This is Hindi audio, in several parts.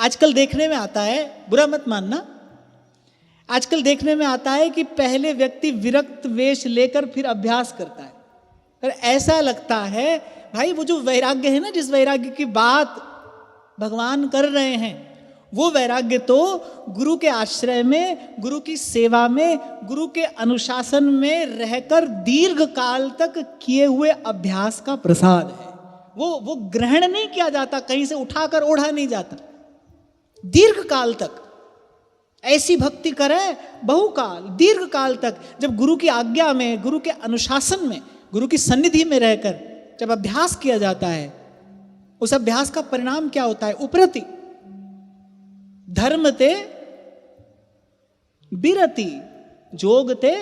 आजकल देखने में आता है, बुरा मत मानना, आजकल देखने में आता है कि पहले व्यक्ति विरक्त वेश लेकर फिर अभ्यास करता है। पर ऐसा लगता है भाई वो जो वैराग्य है ना, जिस वैराग्य की बात भगवान कर रहे हैं, वो वैराग्य तो गुरु के आश्रय में, गुरु की सेवा में, गुरु के अनुशासन में रहकर दीर्घ काल तक किए हुए अभ्यास का प्रसाद है। वो ग्रहण नहीं किया जाता, कहीं से उठाकर ओढ़ा नहीं जाता। दीर्घ काल तक ऐसी भक्ति करे, बहुकाल, दीर्घ काल तक, जब गुरु की आज्ञा में, गुरु के अनुशासन में, गुरु की सन्निधि में रहकर जब अभ्यास किया जाता है, उस अभ्यास का परिणाम क्या होता है? उपरति धर्म ते बिरति जोग ते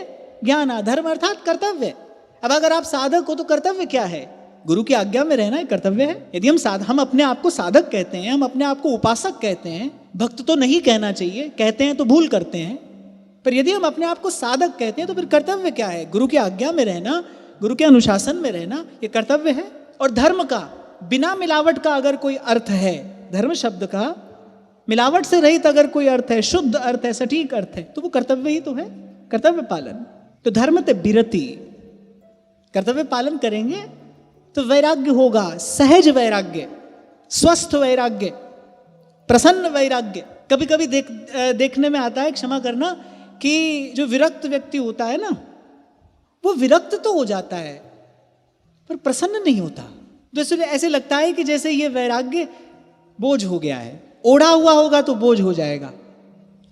ज्ञान। धर्म अर्थात कर्तव्य। अब अगर आप साधक हो तो कर्तव्य क्या है? गुरु की आज्ञा में रहना एक कर्तव्य है। यदि हम अपने आप को साधक कहते हैं, हम अपने आप को उपासक कहते हैं, भक्त तो नहीं कहना चाहिए, कहते हैं तो भूल करते हैं, पर यदि हम अपने आप को साधक कहते हैं तो फिर कर्तव्य क्या है? गुरु की आज्ञा में रहना, गुरु के अनुशासन में रहना, ये कर्तव्य है। और धर्म का बिना मिलावट का अगर कोई अर्थ है, धर्म शब्द का मिलावट से रहित अगर कोई अर्थ है, शुद्ध अर्थ है, सटीक अर्थ है, तो वो कर्तव्य ही तो है, कर्तव्य पालन। तो धर्म ते बिरति, कर्तव्य पालन करेंगे तो वैराग्य होगा, सहज वैराग्य, स्वस्थ वैराग्य, प्रसन्न वैराग्य। कभी कभी देखने में आता है, क्षमा करना, कि जो विरक्त व्यक्ति होता है ना, वो विरक्त तो हो जाता है पर प्रसन्न नहीं होता। तो इसलिए ऐसे लगता है कि जैसे ये वैराग्य बोझ हो गया है, ओढ़ा हुआ होगा तो बोझ हो जाएगा।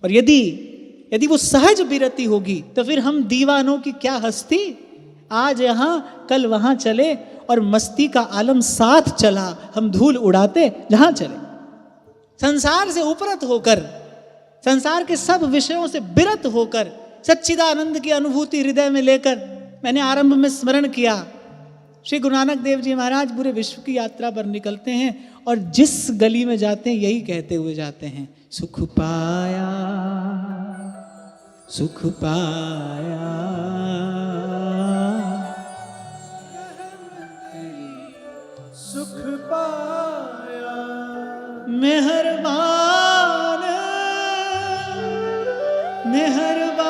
और यदि वो सहज बिरति होगी तो फिर हम दीवानों की क्या हस्ती, आज यहाँ कल वहाँ चले और मस्ती का आलम साथ चला, हम धूल उड़ाते जहाँ चले। संसार से उपरत होकर, संसार के सब विषयों से बिरत होकर, सच्चिदानंद की अनुभूति हृदय में लेकर, मैंने आरंभ में स्मरण किया, श्री गुरु नानक देव जी महाराज पूरे विश्व की यात्रा पर निकलते हैं और जिस गली में जाते हैं यही कहते हुए जाते हैं, सुख पाया, सुख पाया, सुख पाया, मेहरबान, मेहरबान,